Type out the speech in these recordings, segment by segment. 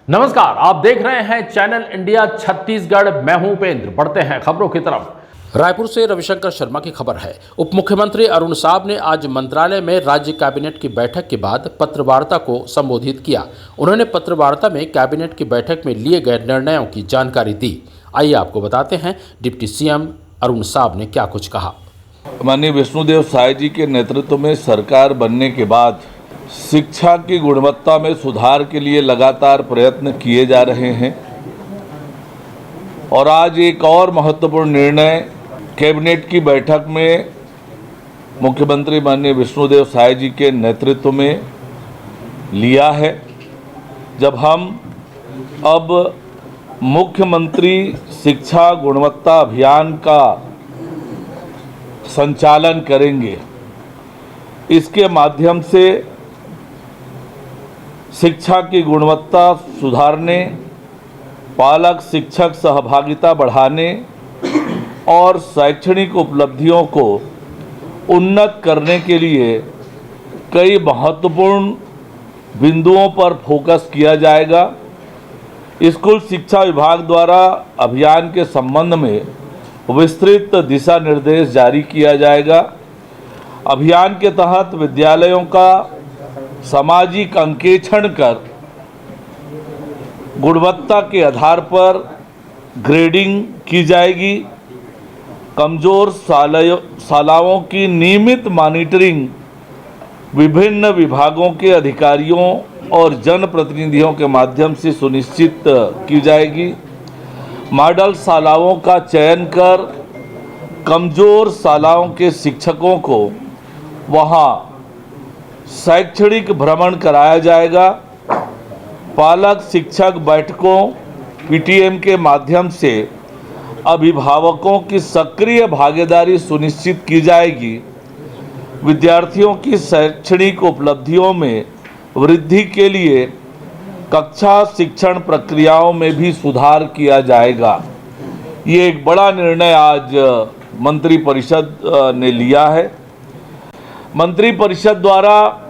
नमस्कार, आप देख रहे हैं चैनल इंडिया छत्तीसगढ़। मैं हूं उपेंद्र। बढ़ते हैं खबरों की तरफ। रायपुर से रविशंकर शर्मा की खबर है। उप मुख्यमंत्री अरुण साव ने आज मंत्रालय में राज्य कैबिनेट की बैठक के बाद पत्रवार्ता को संबोधित किया। उन्होंने पत्रवार्ता में कैबिनेट की बैठक में लिए गए निर्णयों की जानकारी दी। आइए आपको बताते हैं डिप्टी सीएम अरुण साव ने क्या कुछ कहा। माननीय विष्णुदेव साय जी के नेतृत्व में सरकार बनने के बाद शिक्षा की गुणवत्ता में सुधार के लिए लगातार प्रयत्न किए जा रहे हैं और आज एक और महत्वपूर्ण निर्णय कैबिनेट की बैठक में मुख्यमंत्री माननीय विष्णुदेव साय जी के नेतृत्व में लिया है, जब हम अब मुख्यमंत्री शिक्षा गुणवत्ता अभियान का संचालन करेंगे। इसके माध्यम से शिक्षा की गुणवत्ता सुधारने, पालक शिक्षक सहभागिता बढ़ाने और शैक्षणिक उपलब्धियों को उन्नत करने के लिए कई महत्वपूर्ण बिंदुओं पर फोकस किया जाएगा। स्कूल शिक्षा विभाग द्वारा अभियान के संबंध में विस्तृत दिशा निर्देश जारी किया जाएगा। अभियान के तहत विद्यालयों का सामाजिक अंकेक्षण कर गुणवत्ता के आधार पर ग्रेडिंग की जाएगी। कमजोर शालाओं की नियमित मॉनिटरिंग विभिन्न विभागों के अधिकारियों और जनप्रतिनिधियों के माध्यम से सुनिश्चित की जाएगी। मॉडल शालाओं का चयन कर कमजोर शालाओं के शिक्षकों को वहां शैक्षणिक भ्रमण कराया जाएगा। पालक शिक्षक बैठकों पीटीएम के माध्यम से अभिभावकों की सक्रिय भागीदारी सुनिश्चित की जाएगी। विद्यार्थियों की शैक्षणिक उपलब्धियों में वृद्धि के लिए कक्षा शिक्षण प्रक्रियाओं में भी सुधार किया जाएगा। ये एक बड़ा निर्णय आज मंत्रिपरिषद ने लिया है। मंत्रिपरिषद द्वारा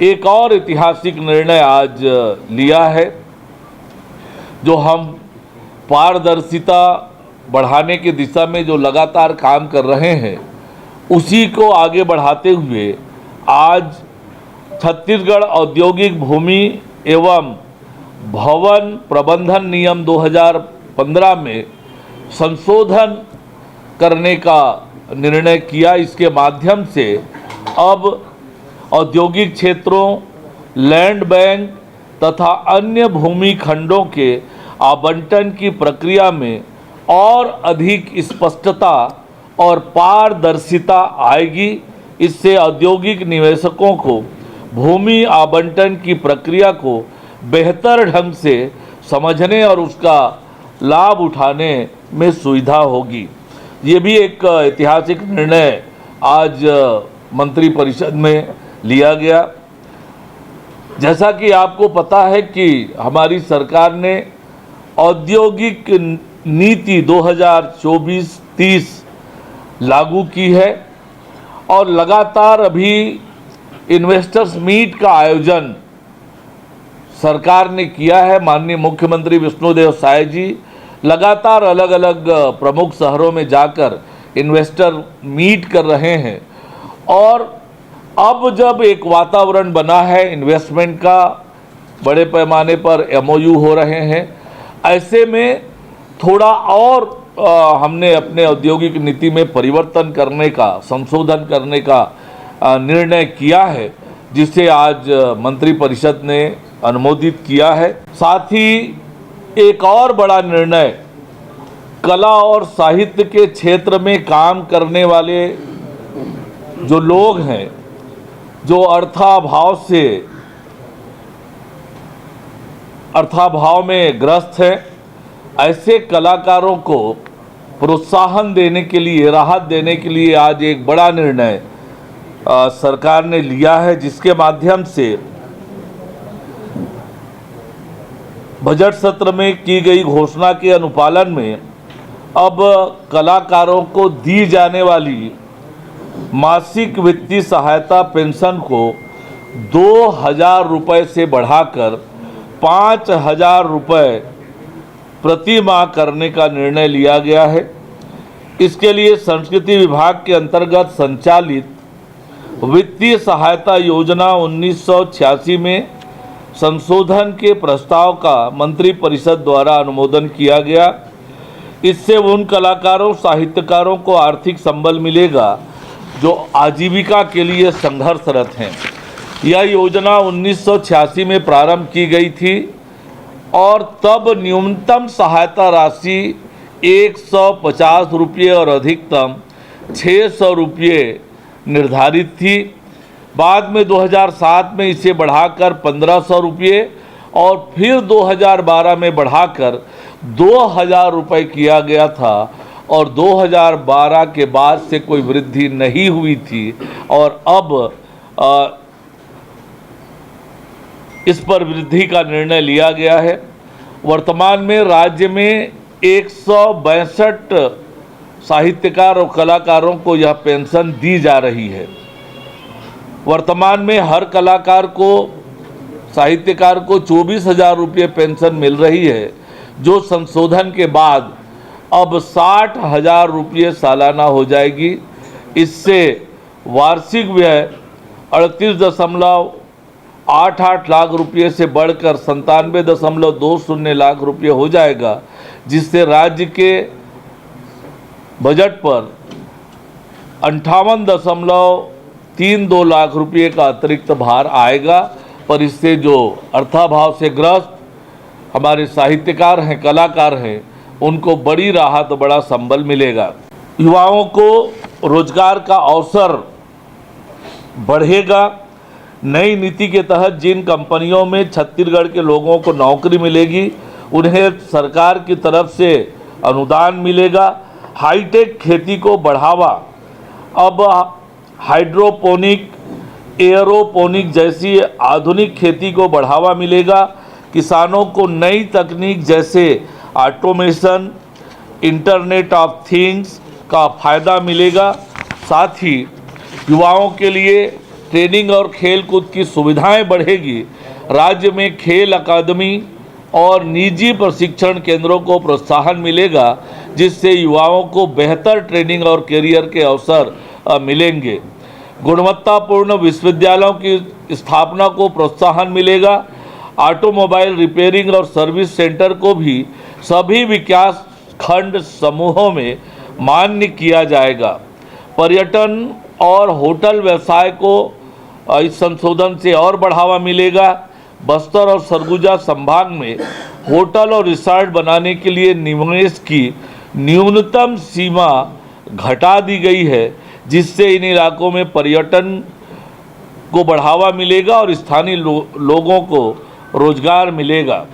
एक और ऐतिहासिक निर्णय आज लिया है, जो हम पारदर्शिता बढ़ाने की दिशा में जो लगातार काम कर रहे हैं, उसी को आगे बढ़ाते हुए आज छत्तीसगढ़ औद्योगिक भूमि एवं भवन प्रबंधन नियम 2015 में संशोधन करने का निर्णय किया। इसके माध्यम से अब औद्योगिक क्षेत्रों, लैंड बैंक तथा अन्य भूमि खंडों के आवंटन की प्रक्रिया में और अधिक स्पष्टता और पारदर्शिता आएगी। इससे औद्योगिक निवेशकों को भूमि आवंटन की प्रक्रिया को बेहतर ढंग से समझने और उसका लाभ उठाने में सुविधा होगी। ये भी एक ऐतिहासिक निर्णय आज मंत्रिपरिषद में लिया गया। जैसा कि आपको पता है कि हमारी सरकार ने औद्योगिक नीति 2024-30 लागू की है और लगातार अभी इन्वेस्टर्स मीट का आयोजन सरकार ने किया है। माननीय मुख्यमंत्री विष्णुदेव साय जी लगातार अलग अलग प्रमुख शहरों में जाकर इन्वेस्टर मीट कर रहे हैं और अब जब एक वातावरण बना है इन्वेस्टमेंट का, बड़े पैमाने पर एमओयू हो रहे हैं, ऐसे में थोड़ा और हमने अपने औद्योगिक नीति में परिवर्तन करने का, संशोधन करने का निर्णय किया है, जिसे आज मंत्रिपरिषद ने अनुमोदित किया है। साथ ही एक और बड़ा निर्णय कला और साहित्य के क्षेत्र में काम करने वाले जो लोग हैं, जो अर्थाभाव में ग्रस्त हैं, ऐसे कलाकारों को प्रोत्साहन देने के लिए, राहत देने के लिए आज एक बड़ा निर्णय सरकार ने लिया है, जिसके माध्यम से बजट सत्र में की गई घोषणा के अनुपालन में अब कलाकारों को दी जाने वाली मासिक वित्तीय सहायता पेंशन को 2,000 रुपये से बढ़ाकर 5,000 रुपये प्रति माह करने का निर्णय लिया गया है। इसके लिए संस्कृति विभाग के अंतर्गत संचालित वित्तीय सहायता योजना 1986 में संशोधन के प्रस्ताव का मंत्रिपरिषद द्वारा अनुमोदन किया गया। इससे उन कलाकारों साहित्यकारों को आर्थिक संबल मिलेगा जो आजीविका के लिए संघर्षरत हैं। यह योजना 1986 में प्रारंभ की गई थी और तब न्यूनतम सहायता राशि 150 रुपये और अधिकतम 600 रुपये निर्धारित थी। बाद में 2007 में इसे बढ़ाकर 1500 रुपये और फिर 2012 में बढ़ाकर 2000 रुपये किया गया था और 2012 के बाद से कोई वृद्धि नहीं हुई थी और अब इस पर वृद्धि का निर्णय लिया गया है। वर्तमान में राज्य में 162 साहित्यकार और कलाकारों को यह पेंशन दी जा रही है। वर्तमान में हर कलाकार को साहित्यकार को 24,000 रुपये पेंशन मिल रही है, जो संशोधन के बाद अब 60,000 रुपये सालाना हो जाएगी। इससे वार्षिक व्यय 38.88 लाख रुपये से बढ़कर 97.20 लाख रुपये हो जाएगा, जिससे राज्य के बजट पर 58.32 लाख रुपये का अतिरिक्त भार आएगा। पर इससे जो अर्थाभाव से ग्रस्त हमारे साहित्यकार हैं, कलाकार हैं, उनको बड़ी राहत, बड़ा संबल मिलेगा। युवाओं को रोजगार का अवसर बढ़ेगा। नई नीति के तहत जिन कंपनियों में छत्तीसगढ़ के लोगों को नौकरी मिलेगी, उन्हें सरकार की तरफ से अनुदान मिलेगा। हाईटेक खेती को बढ़ावा, अब हाइड्रोपोनिक, एयरोपोनिक जैसी आधुनिक खेती को बढ़ावा मिलेगा। किसानों को नई तकनीक जैसे ऑटोमेशन, इंटरनेट ऑफ थिंग्स का फ़ायदा मिलेगा। साथ ही युवाओं के लिए ट्रेनिंग और खेल कूद की सुविधाएं बढ़ेगी। राज्य में खेल अकादमी और निजी प्रशिक्षण केंद्रों को प्रोत्साहन मिलेगा, जिससे युवाओं को बेहतर ट्रेनिंग और करियर के अवसर मिलेंगे। गुणवत्तापूर्ण विश्वविद्यालयों की स्थापना को प्रोत्साहन मिलेगा। ऑटोमोबाइल रिपेयरिंग और सर्विस सेंटर को भी सभी विकास खंड समूहों में मान्य किया जाएगा। पर्यटन और होटल व्यवसाय को इस संशोधन से और बढ़ावा मिलेगा। बस्तर और सरगुजा संभाग में होटल और रिसोर्ट बनाने के लिए निवेश की न्यूनतम सीमा घटा दी गई है, जिससे इन इलाकों में पर्यटन को बढ़ावा मिलेगा और स्थानीय लोगों को रोजगार मिलेगा।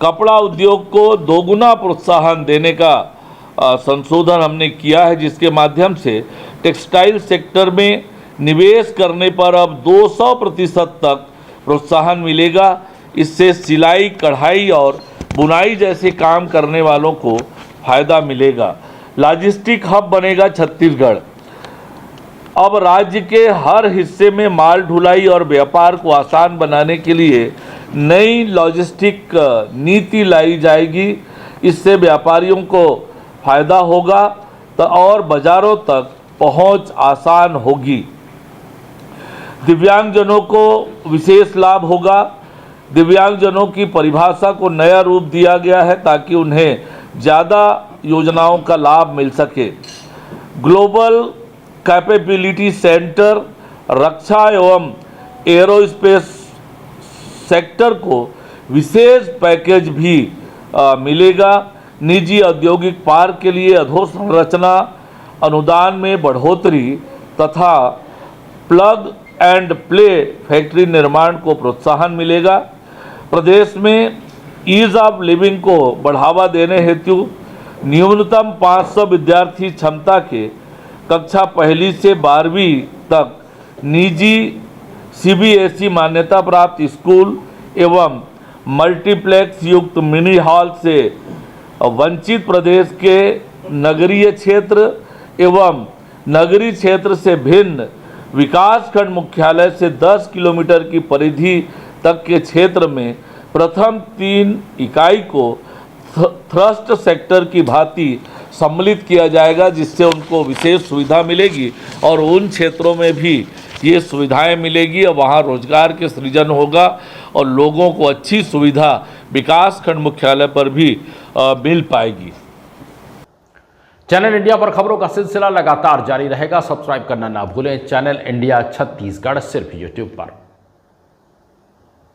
कपड़ा उद्योग को दोगुना प्रोत्साहन देने का संशोधन हमने किया है, जिसके माध्यम से टेक्सटाइल सेक्टर में निवेश करने पर अब 200% तक प्रोत्साहन मिलेगा। इससे सिलाई, कढ़ाई और बुनाई जैसे काम करने वालों को फायदा मिलेगा। लॉजिस्टिक हब बनेगा छत्तीसगढ़। अब राज्य के हर हिस्से में माल ढुलाई और व्यापार को आसान बनाने के लिए नई लॉजिस्टिक नीति लाई जाएगी। इससे व्यापारियों को फायदा होगा और बाजारों तक पहुंच आसान होगी। दिव्यांगजनों को विशेष लाभ होगा। दिव्यांगजनों की परिभाषा को नया रूप दिया गया है ताकि उन्हें ज़्यादा योजनाओं का लाभ मिल सके। ग्लोबल कैपेबिलिटी सेंटर, रक्षा एवं एरोस्पेस सेक्टर को विशेष पैकेज भी मिलेगा। निजी औद्योगिक पार्क के लिए अधोसंरचना अनुदान में बढ़ोतरी तथा प्लग एंड प्ले फैक्ट्री निर्माण को प्रोत्साहन मिलेगा। प्रदेश में ईज ऑफ लिविंग को बढ़ावा देने हेतु न्यूनतम 500 विद्यार्थी क्षमता के कक्षा 1 से 12वीं तक निजी CBSE मान्यता प्राप्त स्कूल एवं मल्टीप्लेक्स युक्त मिनी हॉल से वंचित प्रदेश के नगरीय क्षेत्र एवं नगरीय क्षेत्र से भिन्न विकासखंड मुख्यालय से 10 किलोमीटर की परिधि तक के क्षेत्र में प्रथम 3 इकाई को थ्रस्ट सेक्टर की भांति सम्मिलित किया जाएगा, जिससे उनको विशेष सुविधा मिलेगी और उन क्षेत्रों में भी ये सुविधाएं मिलेगी और वहाँ रोजगार के सृजन होगा और लोगों को अच्छी सुविधा विकास खंड मुख्यालय पर भी मिल पाएगी। चैनल इंडिया पर खबरों का सिलसिला लगातार जारी रहेगा। सब्सक्राइब करना ना भूलें चैनल इंडिया छत्तीसगढ़ सिर्फ यूट्यूब पर।